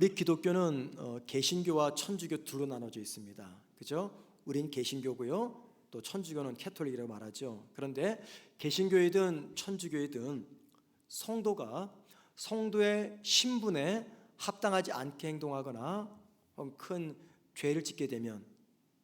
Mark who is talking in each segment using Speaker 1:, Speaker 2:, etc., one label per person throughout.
Speaker 1: 우리 기독교는 개신교와 천주교 둘로 나눠져 있습니다. 그죠? 우린 개신교고요. 또 천주교는 캐톨릭이라고 말하죠. 그런데 개신교이든 천주교이든 성도가 성도의 신분에 합당하지 않게 행동하거나 큰 죄를 짓게 되면,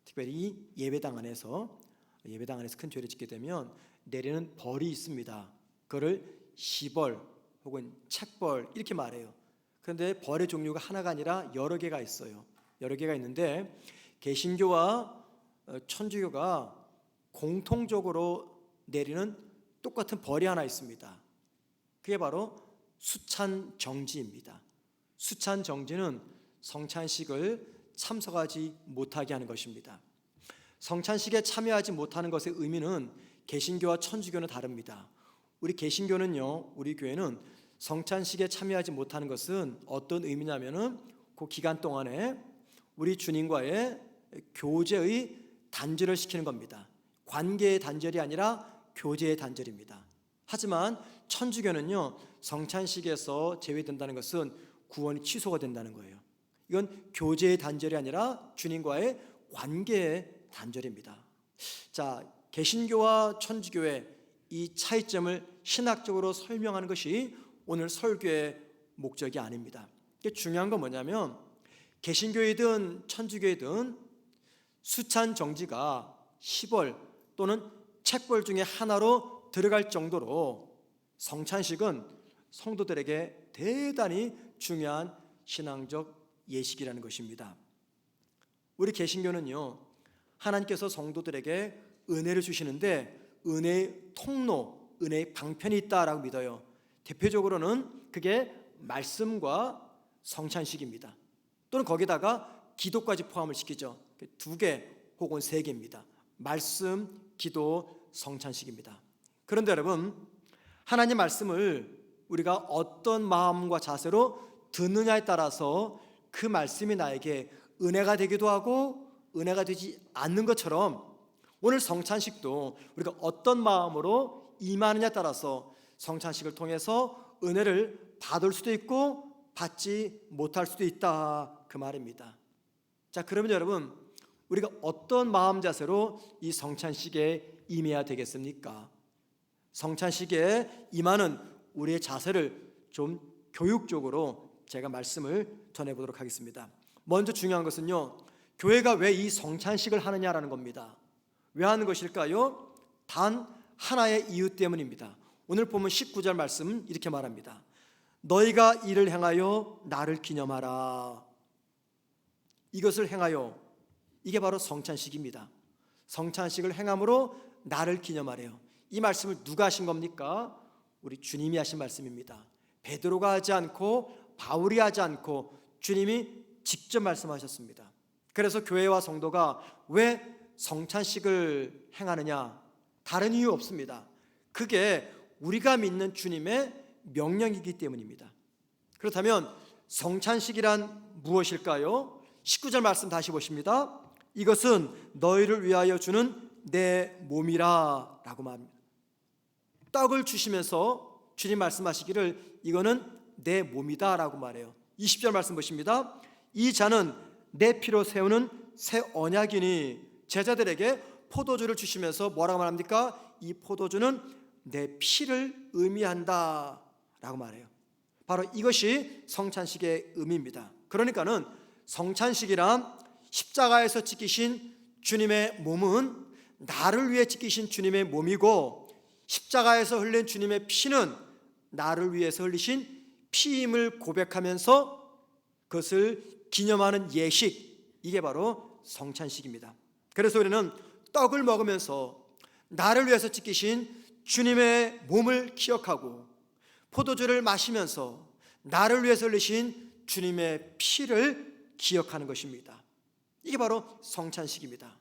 Speaker 1: 특별히 예배당 안에서 큰 죄를 짓게 되면 내리는 벌이 있습니다. 그거를 시벌 혹은 책벌 이렇게 말해요. 그런데 벌의 종류가 하나가 아니라 여러 개가 있어요. 여러 개가 있는데 개신교와 천주교가 공통적으로 내리는 똑같은 벌이 하나 있습니다. 그게 바로 수찬정지입니다. 수찬정지는 성찬식을 참석하지 못하게 하는 것입니다. 성찬식에 참여하지 못하는 것의 의미는 개신교와 천주교는 다릅니다. 우리 개신교는요, 우리 교회는 성찬식에 참여하지 못하는 것은 어떤 의미냐면은 그 기간 동안에 우리 주님과의 교제의 단절을 시키는 겁니다. 관계의 단절이 아니라 교제의 단절입니다. 하지만 천주교는요, 성찬식에서 제외된다는 것은 구원이 취소가 된다는 거예요. 이건 교제의 단절이 아니라 주님과의 관계의 단절입니다. 자, 개신교와 천주교의 이 차이점을 신학적으로 설명하는 것이 오늘 설교의 목적이 아닙니다. 중요한 건 뭐냐면 개신교이든 천주교이든 수찬 정지가 시벌 또는 책벌 중에 하나로 들어갈 정도로 성찬식은 성도들에게 대단히 중요한 신앙적 예식이라는 것입니다. 우리 개신교는요, 하나님께서 성도들에게 은혜를 주시는데 은혜의 통로, 은혜의 방편이 있다라고 믿어요. 대표적으로는 그게 말씀과 성찬식입니다. 또는 거기다가 기도까지 포함을 시키죠. 2개 혹은 3개입니다. 말씀, 기도, 성찬식입니다. 그런데 여러분, 하나님 말씀을 우리가 어떤 마음과 자세로 듣느냐에 따라서 그 말씀이 나에게 은혜가 되기도 하고 은혜가 되지 않는 것처럼 오늘 성찬식도 우리가 어떤 마음으로 임하느냐에 따라서 성찬식을 통해서 은혜를 받을 수도 있고 받지 못할 수도 있다, 그 말입니다. 자, 그러면 여러분, 우리가 어떤 마음 자세로 이 성찬식에 임해야 되겠습니까? 성찬식에 임하는 우리의 자세를 좀 교육적으로 제가 말씀을 전해보도록 하겠습니다. 먼저 중요한 것은요, 교회가 왜 이 성찬식을 하느냐라는 겁니다. 왜 하는 것일까요? 단 하나의 이유 때문입니다. 오늘 보면 19절 말씀 이렇게 말합니다. 너희가 이를 행하여 나를 기념하라. 이것을 행하여, 이게 바로 성찬식입니다. 성찬식을 행함으로 나를 기념하래요. 이 말씀을 누가 하신 겁니까? 우리 주님이 하신 말씀입니다. 베드로가 하지 않고 바울이 하지 않고 주님이 직접 말씀하셨습니다. 그래서 교회와 성도가 왜 성찬식을 행하느냐? 다른 이유 없습니다. 그게 우리가 믿는 주님의 명령이기 때문입니다. 그렇다면 성찬식이란 무엇일까요? 19절 말씀 다시 보십니다. 이것은 너희를 위하여 주는 내 몸이라 라고 말합니다. 떡을 주시면서 주님 말씀하시기를 이거는 내 몸이다 라고 말해요. 20절 말씀 보십니다. 이 잔은 내 피로 세우는 새 언약이니, 제자들에게 포도주를 주시면서 뭐라고 말합니까? 이 포도주는 내 피를 의미한다 라고 말해요. 바로 이것이 성찬식의 의미입니다. 그러니까는 성찬식이란 십자가에서 찢기신 주님의 몸은 나를 위해 찢기신 주님의 몸이고, 십자가에서 흘린 주님의 피는 나를 위해서 흘리신 피임을 고백하면서 그것을 기념하는 예식, 이게 바로 성찬식입니다. 그래서 우리는 떡을 먹으면서 나를 위해서 찢기신 주님의 몸을 기억하고, 포도주를 마시면서 나를 위해서 흘리신 주님의 피를 기억하는 것입니다. 이게 바로 성찬식입니다.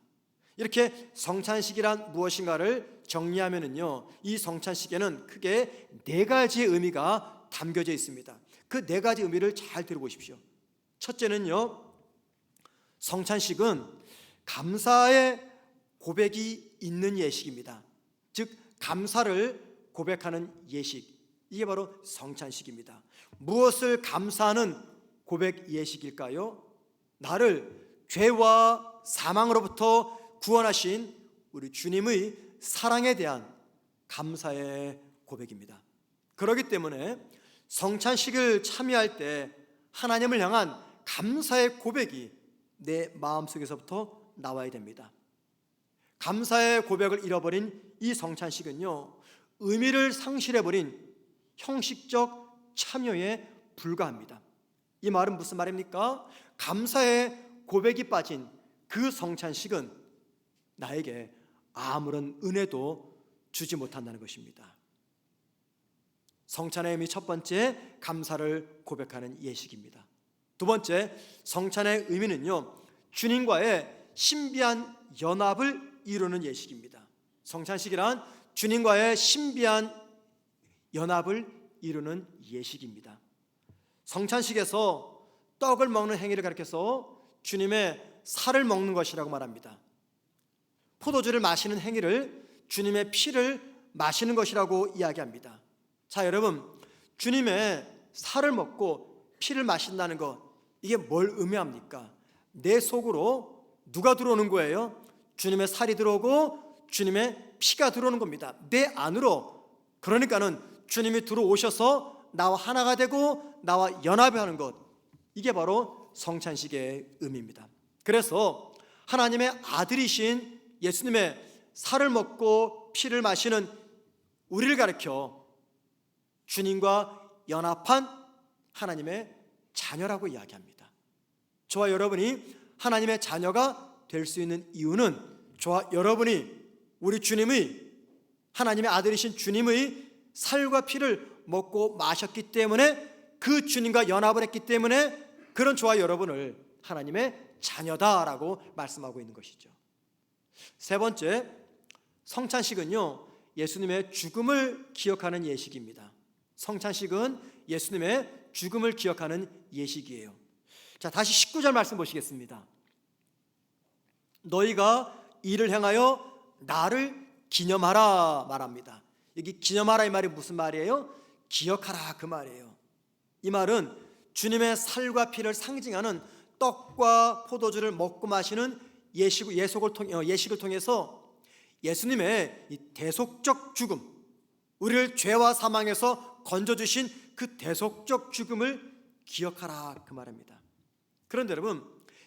Speaker 1: 이렇게 성찬식이란 무엇인가를 정리하면은요, 이 성찬식에는 크게 4가지의 의미가 담겨져 있습니다. 그 4가지 의미를 잘 들어보십시오. 첫째는요, 성찬식은 감사의 고백이 있는 예식입니다. 즉 감사를 고백하는 예식, 이게 바로 성찬식입니다. 무엇을 감사하는 고백 예식일까요? 나를 죄와 사망으로부터 구원하신 우리 주님의 사랑에 대한 감사의 고백입니다. 그렇기 때문에 성찬식을 참여할 때 하나님을 향한 감사의 고백이 내 마음속에서부터 나와야 됩니다. 감사의 고백을 잃어버린 이 성찬식은요, 의미를 상실해버린 형식적 참여에 불과합니다. 이 말은 무슨 말입니까? 감사의 고백이 빠진 그 성찬식은 나에게 아무런 은혜도 주지 못한다는 것입니다. 성찬의 의미 첫 번째, 감사를 고백하는 예식입니다. 두 번째, 성찬의 의미는요, 주님과의 신비한 연합을 이루는 예식입니다. 성찬식이란 주님과의 신비한 연합을 이루는 예식입니다. 성찬식에서 떡을 먹는 행위를 가리켜서 주님의 살을 먹는 것이라고 말합니다. 포도주를 마시는 행위를 주님의 피를 마시는 것이라고 이야기합니다. 자, 여러분, 주님의 살을 먹고 피를 마신다는 것, 이게 뭘 의미합니까? 내 속으로 누가 들어오는 거예요? 주님의 살이 들어오고 주님의 피가 들어오는 겁니다. 내 안으로. 그러니까는 주님이 들어오셔서 나와 하나가 되고 나와 연합을 하는 것, 이게 바로 성찬식의 의미입니다. 그래서 하나님의 아들이신 예수님의 살을 먹고 피를 마시는 우리를 가리켜 주님과 연합한 하나님의 자녀라고 이야기합니다. 저와 여러분이 하나님의 자녀가 될 수 있는 이유는 저와 여러분이 우리 주님의, 하나님의 아들이신 주님의 살과 피를 먹고 마셨기 때문에, 그 주님과 연합을 했기 때문에 그런 저와 여러분을 하나님의 자녀다라고 말씀하고 있는 것이죠. 세 번째, 성찬식은요, 예수님의 죽음을 기억하는 예식입니다. 성찬식은 예수님의 죽음을 기억하는 예식이에요. 자, 다시 19절 말씀 보시겠습니다. 너희가 이를 행하여 나를 기념하라 말합니다. 여기 기념하라 이 말이 무슨 말이에요? 기억하라 그 말이에요. 이 말은 주님의 살과 피를 상징하는 떡과 포도주를 먹고 마시는 예식을 통해서 예수님의 이 대속적 죽음, 우리를 죄와 사망에서 건져주신 그 대속적 죽음을 기억하라 그 말입니다. 그런데 여러분,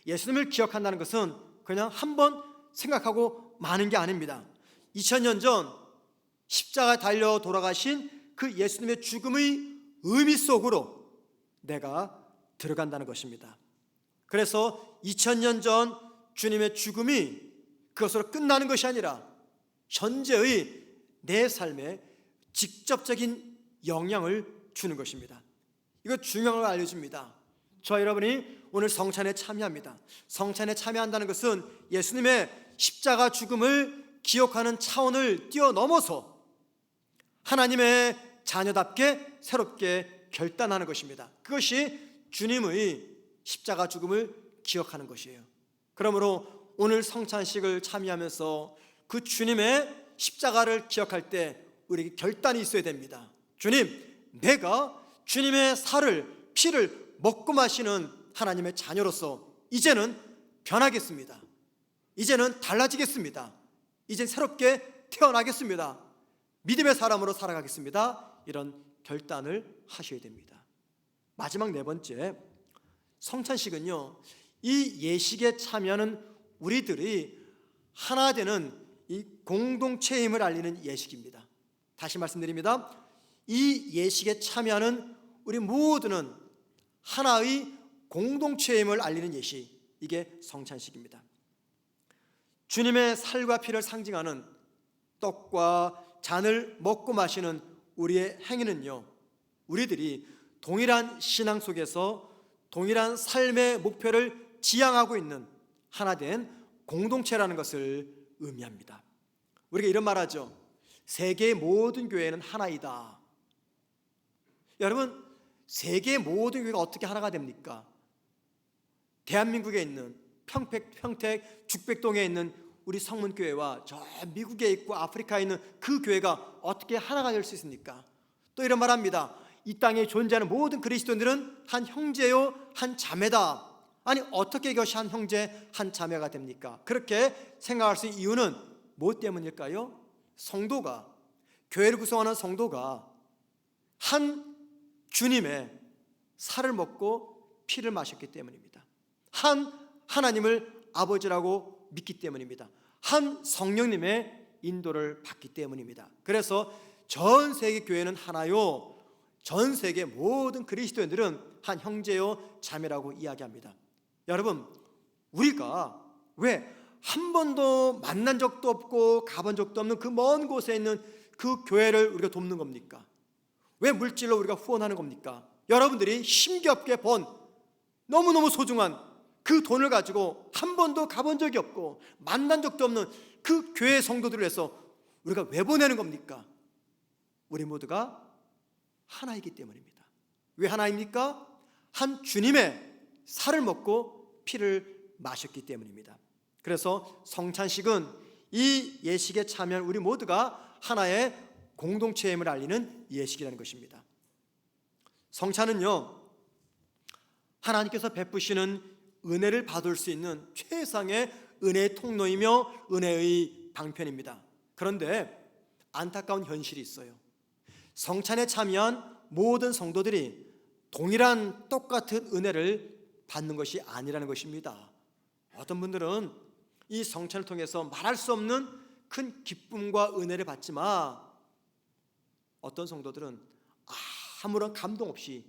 Speaker 1: 예수님을 기억한다는 것은 그냥 한번 생각하고 마는 게 아닙니다. 2000년 전 십자가에 달려 돌아가신 그 예수님의 죽음의 의미 속으로 내가 들어간다는 것입니다. 그래서 2000년 전 주님의 죽음이 그것으로 끝나는 것이 아니라 현재의 내 삶에 직접적인 영향을 주는 것입니다. 이거 중요한 걸 알려줍니다. 저와 여러분이 오늘 성찬에 참여합니다. 성찬에 참여한다는 것은 예수님의 십자가 죽음을 기억하는 차원을 뛰어넘어서 하나님의 자녀답게 새롭게 결단하는 것입니다. 그것이 주님의 십자가 죽음을 기억하는 것이에요. 그러므로 오늘 성찬식을 참여하면서 그 주님의 십자가를 기억할 때 우리에게 결단이 있어야 됩니다. 주님, 내가 주님의 살을, 피를 먹고 마시는 하나님의 자녀로서 이제는 변하겠습니다. 이제는 달라지겠습니다. 이제 새롭게 태어나겠습니다. 믿음의 사람으로 살아가겠습니다. 이런 결단을 하셔야 됩니다. 마지막 네 번째, 성찬식은요, 이 예식에 참여하는 우리들이 하나 되는 이 공동체임을 알리는 예식입니다. 다시 말씀드립니다. 이 예식에 참여하는 우리 모두는 하나의 공동체임을 알리는 예식, 이게 성찬식입니다. 주님의 살과 피를 상징하는 떡과 잔을 먹고 마시는 우리의 행위는요, 우리들이 동일한 신앙 속에서 동일한 삶의 목표를 지향하고 있는 하나된 공동체라는 것을 의미합니다. 우리가 이런 말하죠. 세계의 모든 교회는 하나이다. 여러분, 세계의 모든 교회가 어떻게 하나가 됩니까? 대한민국에 있는 평택 죽백동에 있는 우리 성문교회와 저 미국에 있고 아프리카에 있는 그 교회가 어떻게 하나가 될 수 있습니까? 또 이런 말합니다. 이 땅에 존재하는 모든 그리스도인들은 한 형제요 한 자매다. 아니 어떻게 이것이 한 형제 한 자매가 됩니까? 그렇게 생각할 수 있는 이유는 무엇 때문일까요? 성도가, 교회를 구성하는 성도가 한 주님의 살을 먹고 피를 마셨기 때문입니다. 한 하나님을 아버지라고 믿기 때문입니다. 한 성령님의 인도를 받기 때문입니다. 그래서 전 세계 교회는 하나요, 전 세계 모든 그리스도인들은 한 형제요 자매라고 이야기합니다. 여러분, 우리가 왜 한 번도 만난 적도 없고 가본 적도 없는 그 먼 곳에 있는 그 교회를 우리가 돕는 겁니까? 왜 물질로 우리가 후원하는 겁니까? 여러분들이 힘겹게 번 너무너무 소중한 그 돈을 가지고 한 번도 가본 적이 없고 만난 적도 없는 그 교회 성도들을 위해서 우리가 왜 보내는 겁니까? 우리 모두가 하나이기 때문입니다. 왜 하나입니까? 한 주님의 살을 먹고 피를 마셨기 때문입니다. 그래서 성찬식은 이 예식에 참여한 우리 모두가 하나의 공동체임을 알리는 예식이라는 것입니다. 성찬은요, 하나님께서 베푸시는 은혜를 받을 수 있는 최상의 은혜의 통로이며 은혜의 방편입니다. 그런데 안타까운 현실이 있어요. 성찬에 참여한 모든 성도들이 동일한 똑같은 은혜를 받는 것이 아니라는 것입니다. 어떤 분들은 이 성찬을 통해서 말할 수 없는 큰 기쁨과 은혜를 받지만 어떤 성도들은 아무런 감동 없이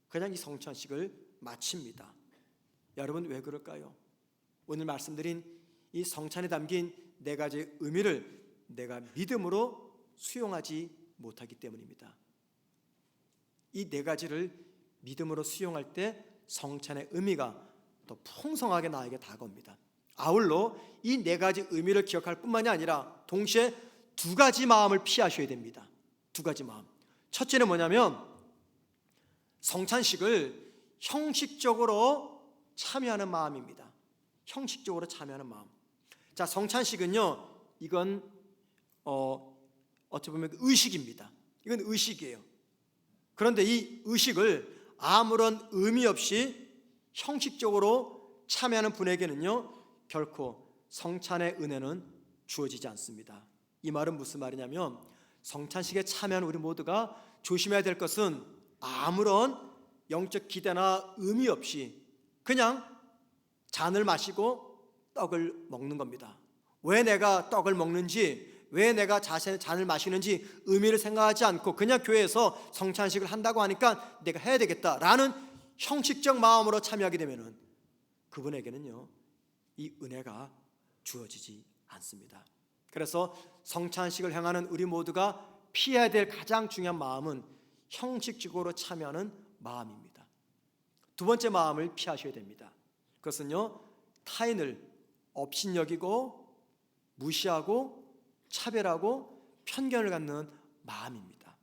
Speaker 1: 그냥 이 성찬식을 마칩니다. 여러분, 왜 그럴까요? 오늘 말씀드린 이 성찬에 담긴 네 가지의 의미를 내가 믿음으로 수용하지 못하기 때문입니다. 이 네 가지를 믿음으로 수용할 때 성찬의 의미가 더 풍성하게 나에게 다가옵니다. 아울러 이 네 가지 의미를 기억할 뿐만이 아니라 동시에 두 가지 마음을 피하셔야 됩니다. 두 가지 마음. 첫째는 뭐냐면 성찬식을 형식적으로 참여하는 마음입니다. 형식적으로 참여하는 마음. 자, 성찬식은요, 이건 어떻게 보면 의식입니다. 이건 의식이에요. 그런데 이 의식을 아무런 의미 없이 형식적으로 참여하는 분에게는요, 결코 성찬의 은혜는 주어지지 않습니다. 이 말은 무슨 말이냐면 성찬식에 참여하는 우리 모두가 조심해야 될 것은 아무런 영적 기대나 의미 없이 그냥 잔을 마시고 떡을 먹는 겁니다. 왜 내가 떡을 먹는지, 왜 내가 잔을 마시는지 의미를 생각하지 않고 그냥 교회에서 성찬식을 한다고 하니까 내가 해야 되겠다라는 형식적 마음으로 참여하게 되면은 그분에게는요, 이 은혜가 주어지지 않습니다. 그래서 성찬식을 향하는 우리 모두가 피해야 될 가장 중요한 마음은 형식적으로 참여하는 마음입니다. 두 번째 마음을 피하셔야 됩니다. 그것은요, 타인을 업신여기고 무시하고 차별하고 편견을 갖는 마음입니다.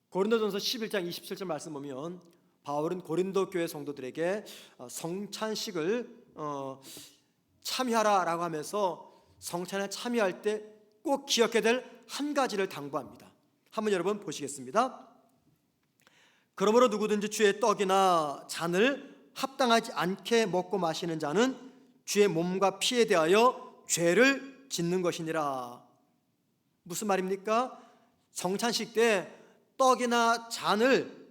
Speaker 1: 고린도전서 11장 27절 말씀 보면 바울은 고린도 교회 성도들에게 성찬식을 참여하라라고 하면서 성찬에 참여할 때 꼭 기억해야 될 한 가지를 당부합니다. 한번 여러분 보시겠습니다. 그러므로 누구든지 주의 떡이나 잔을 합당하지 않게 먹고 마시는 자는 주의 몸과 피에 대하여 죄를 짓는 것이니라. 무슨 말입니까? 성찬식 때 떡이나 잔을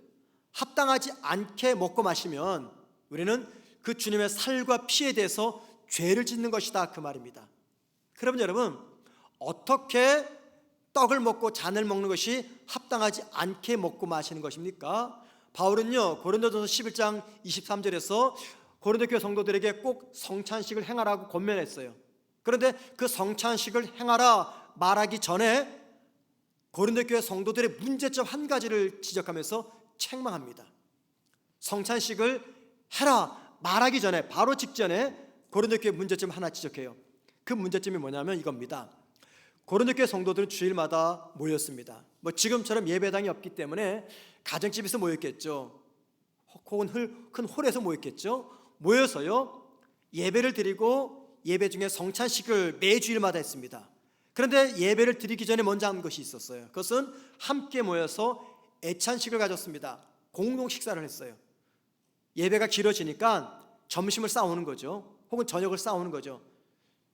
Speaker 1: 합당하지 않게 먹고 마시면 우리는 그 주님의 살과 피에 대해서 죄를 짓는 것이다, 그 말입니다. 그러면 여러분, 어떻게 떡을 먹고 잔을 먹는 것이 합당하지 않게 먹고 마시는 것입니까? 바울은요, 고린도전서 11장 23절에서 고린도 교회 성도들에게 꼭 성찬식을 행하라고 권면했어요. 그런데 그 성찬식을 행하라 말하기 전에 고린도 교회 성도들의 문제점 한 가지를 지적하면서 책망합니다. 성찬식을 해라 말하기 전에, 바로 직전에 고린도 교회 문제점 하나 지적해요. 그 문제점이 뭐냐면 이겁니다. 고린도 교회 성도들은 주일마다 모였습니다. 지금처럼 예배당이 없기 때문에 가정집에서 모였겠죠. 혹은 큰 홀에서 모였겠죠. 모여서요, 예배를 드리고 예배 중에 성찬식을 매주일마다 했습니다. 그런데 예배를 드리기 전에 먼저 한 것이 있었어요. 그것은 함께 모여서 애찬식을 가졌습니다. 공동 식사를 했어요. 예배가 길어지니까 점심을 싸우는 거죠. 혹은 저녁을 싸우는 거죠.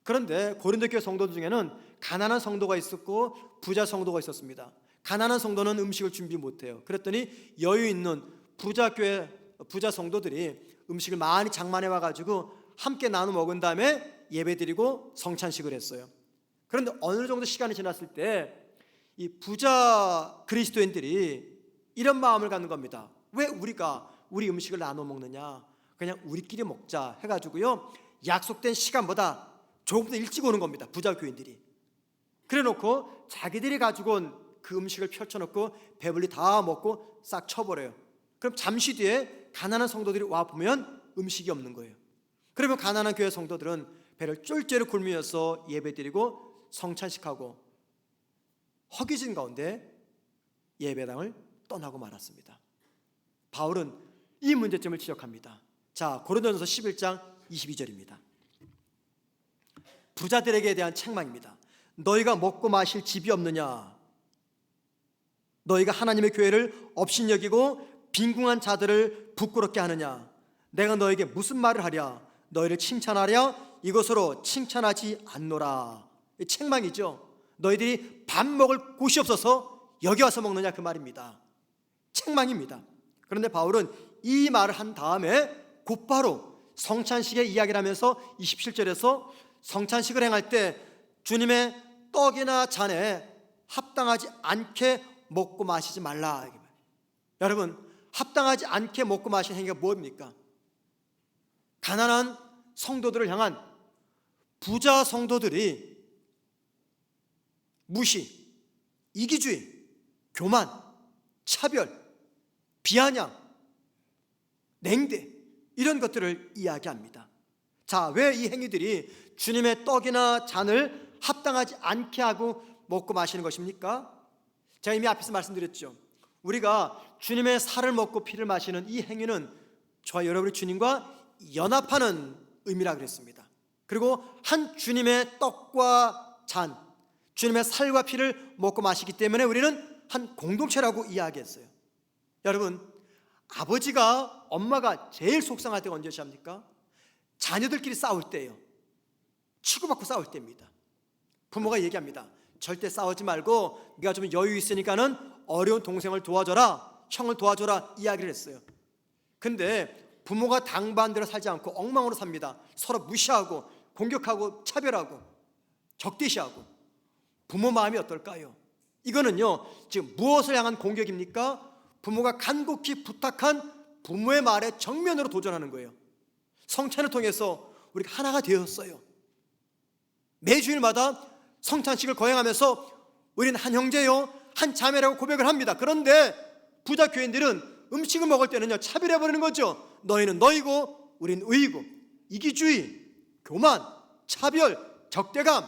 Speaker 1: 그런데 고린도 교회 성도들 중에는 가난한 성도가 있었고 부자 성도가 있었습니다. 가난한 성도는 음식을 준비 못해요. 그랬더니 여유 있는 부자 성도들이 음식을 많이 장만해 와가지고 함께 나눠 먹은 다음에 예배드리고 성찬식을 했어요. 그런데 어느 정도 시간이 지났을 때 이 부자 그리스도인들이 이런 마음을 갖는 겁니다. 왜 우리가 우리 음식을 나눠 먹느냐, 그냥 우리끼리 먹자 해가지고요, 약속된 시간보다 조금 더 일찍 오는 겁니다. 부자 교인들이. 그래 놓고 자기들이 가지고 온 그 음식을 펼쳐놓고 배불리 다 먹고 싹 쳐버려요. 그럼 잠시 뒤에 가난한 성도들이 와 보면 음식이 없는 거예요. 그러면 가난한 교회 성도들은 배를 쫄쫄이 굶으면서 예배드리고 성찬식하고 허기진 가운데 예배당을 떠나고 말았습니다. 바울은 이 문제점을 지적합니다. 자, 고린도전서 11장 22절입니다. 부자들에게 대한 책망입니다. 너희가 먹고 마실 집이 없느냐? 너희가 하나님의 교회를 업신여기고 빈궁한 자들을 부끄럽게 하느냐? 내가 너에게 무슨 말을 하랴? 너희를 칭찬하랴? 이것으로 칭찬하지 않노라. 책망이죠. 너희들이 밥 먹을 곳이 없어서 여기 와서 먹느냐, 그 말입니다. 책망입니다. 그런데 바울은 이 말을 한 다음에 곧바로 성찬식의 이야기를 하면서 27절에서 성찬식을 행할 때 주님의 떡이나 잔에 합당하지 않게 먹고 마시지 말라. 여러분, 합당하지 않게 먹고 마시는 행위가 뭡니까? 가난한 성도들을 향한 부자 성도들이 무시, 이기주의, 교만, 차별, 비아냥, 냉대, 이런 것들을 이야기합니다. 자, 왜 이 행위들이 주님의 떡이나 잔을 합당하지 않게 하고 먹고 마시는 것입니까? 제가 이미 앞에서 말씀드렸죠. 우리가 주님의 살을 먹고 피를 마시는 이 행위는 저와 여러분이 주님과 연합하는 의미라 그랬습니다. 그리고 한 주님의 떡과 잔, 주님의 살과 피를 먹고 마시기 때문에 우리는 한 공동체라고 이야기했어요. 여러분, 아버지가 엄마가 제일 속상할 때가 언제십니까? 자녀들끼리 싸울 때예요. 치고받고 싸울 때입니다. 부모가 얘기합니다. 절대 싸우지 말고 네가 좀 여유 있으니까는 어려운 동생을 도와줘라, 형을 도와줘라 이야기를 했어요. 근데 부모가 당반대로 살지 않고 엉망으로 삽니다. 서로 무시하고 공격하고 차별하고 적대시하고. 부모 마음이 어떨까요? 이거는요, 지금 무엇을 향한 공격입니까? 부모가 간곡히 부탁한 부모의 말에 정면으로 도전하는 거예요. 성찬을 통해서 우리가 하나가 되었어요. 매 주일마다 성찬식을 거행하면서 우리는 한 형제요, 한 자매라고 고백을 합니다. 그런데 부자 교인들은 음식을 먹을 때는요, 차별해버리는 거죠. 너희는 너희고 우리는 의이고. 이기주의, 교만, 차별, 적대감,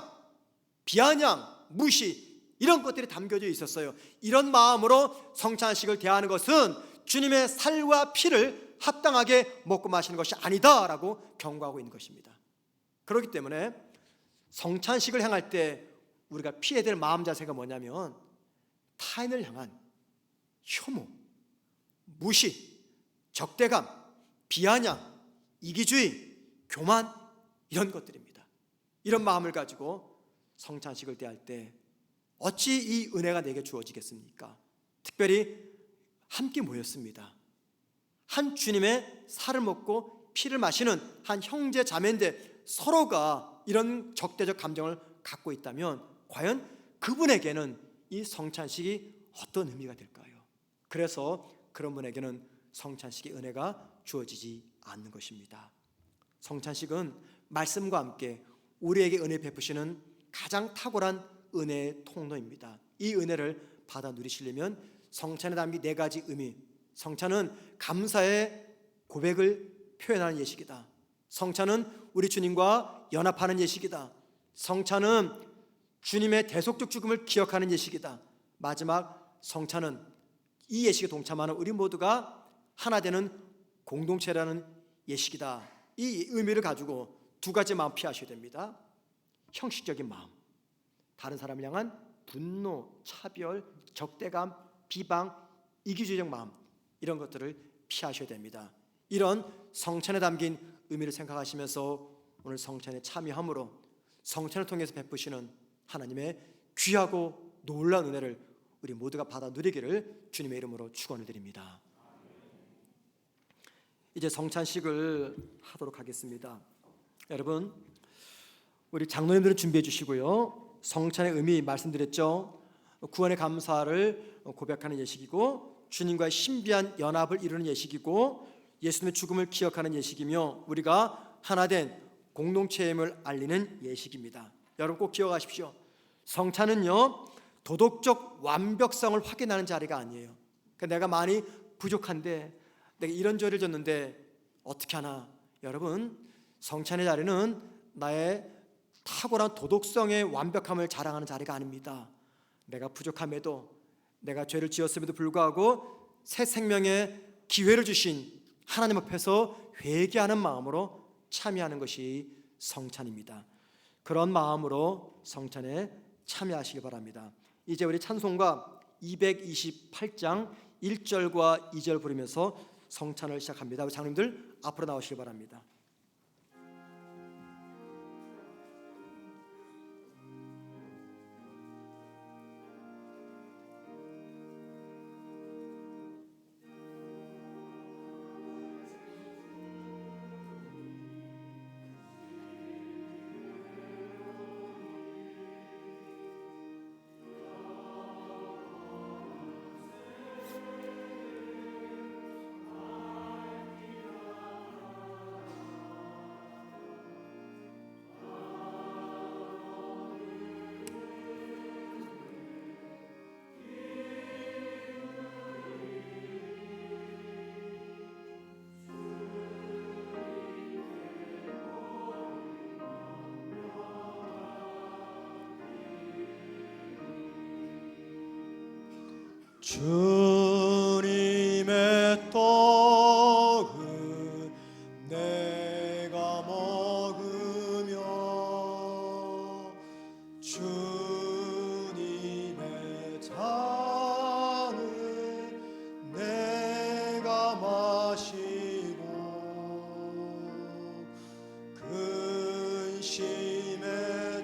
Speaker 1: 비아냥, 무시, 이런 것들이 담겨져 있었어요. 이런 마음으로 성찬식을 대하는 것은 주님의 살과 피를 합당하게 먹고 마시는 것이 아니다라고 경고하고 있는 것입니다. 그렇기 때문에 성찬식을 행할 때 우리가 피해야 될 마음 자세가 뭐냐면 타인을 향한 혐오, 무시, 적대감, 비아냥, 이기주의, 교만, 이런 것들입니다. 이런 마음을 가지고 성찬식을 대할 때 어찌 이 은혜가 내게 주어지겠습니까? 특별히 함께 모였습니다. 한 주님의 살을 먹고 피를 마시는 한 형제 자매인데 서로가 이런 적대적 감정을 갖고 있다면 과연 그분에게는 이 성찬식이 어떤 의미가 될까요? 그래서 그런 분에게는 성찬식의 은혜가 주어지지 않는 것입니다. 성찬식은 말씀과 함께 우리에게 은혜 베푸시는 가장 탁월한 은혜의 통로입니다. 이 은혜를 받아 누리시려면 성찬에 담긴 네 가지 의미. 성찬은 감사의 고백을 표현하는 예식이다. 성찬은 우리 주님과 연합하는 예식이다. 성찬은 주님의 대속적 죽음을 기억하는 예식이다. 마지막 성찬은 이 예식에 동참하는 우리 모두가 하나 되는 공동체라는 예식이다. 이 의미를 가지고 두 가지 마음 피하셔야 됩니다. 형식적인 마음, 다른 사람을 향한 분노, 차별, 적대감, 비방, 이기주의적 마음, 이런 것들을 피하셔야 됩니다. 이런 성찬에 담긴 의미를 생각하시면서 오늘 성찬에 참여함으로 성찬을 통해서 베푸시는 하나님의 귀하고 놀라운 은혜를 우리 모두가 받아 누리기를 주님의 이름으로 축원을 드립니다. 이제 성찬식을 하도록 하겠습니다. 여러분, 우리 장로님들은 준비해 주시고요. 성찬의 의미 말씀드렸죠. 구원의 감사를 고백하는 예식이고 주님과의 신비한 연합을 이루는 예식이고 예수님의 죽음을 기억하는 예식이며 우리가 하나된 공동체임을 알리는 예식입니다. 여러분 꼭 기억하십시오. 성찬은요, 도덕적 완벽성을 확인하는 자리가 아니에요. 그러니까 내가 많이 부족한데, 내가 이런 죄를 졌는데 어떻게 하나. 여러분, 성찬의 자리는 나의 탁월한 도덕성의 완벽함을 자랑하는 자리가 아닙니다. 내가 부족함에도, 내가 죄를 지었음에도 불구하고 새 생명의 기회를 주신 하나님 앞에서 회개하는 마음으로 참여하는 것이 성찬입니다. 그런 마음으로 성찬에 참여하시기 바랍니다. 이제 우리 찬송가 228장 1절과 2절 부르면서 성찬을 시작합니다. 우리 장로님들 앞으로 나오시기 바랍니다.
Speaker 2: 주님의 떡은 내가 먹으며 주님의 잔은 내가 마시고 근심의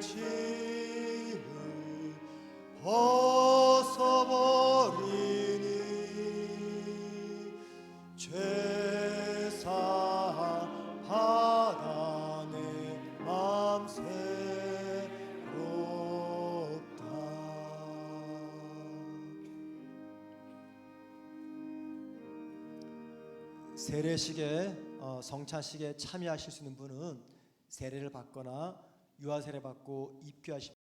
Speaker 2: 짐을 벗어버리니 죄사함 받아 내 맘 새롭다.
Speaker 1: 세례식에 성찬식에 참여하실 수 있는 분은 세례를 받거나 유아 세례 받고 입교하시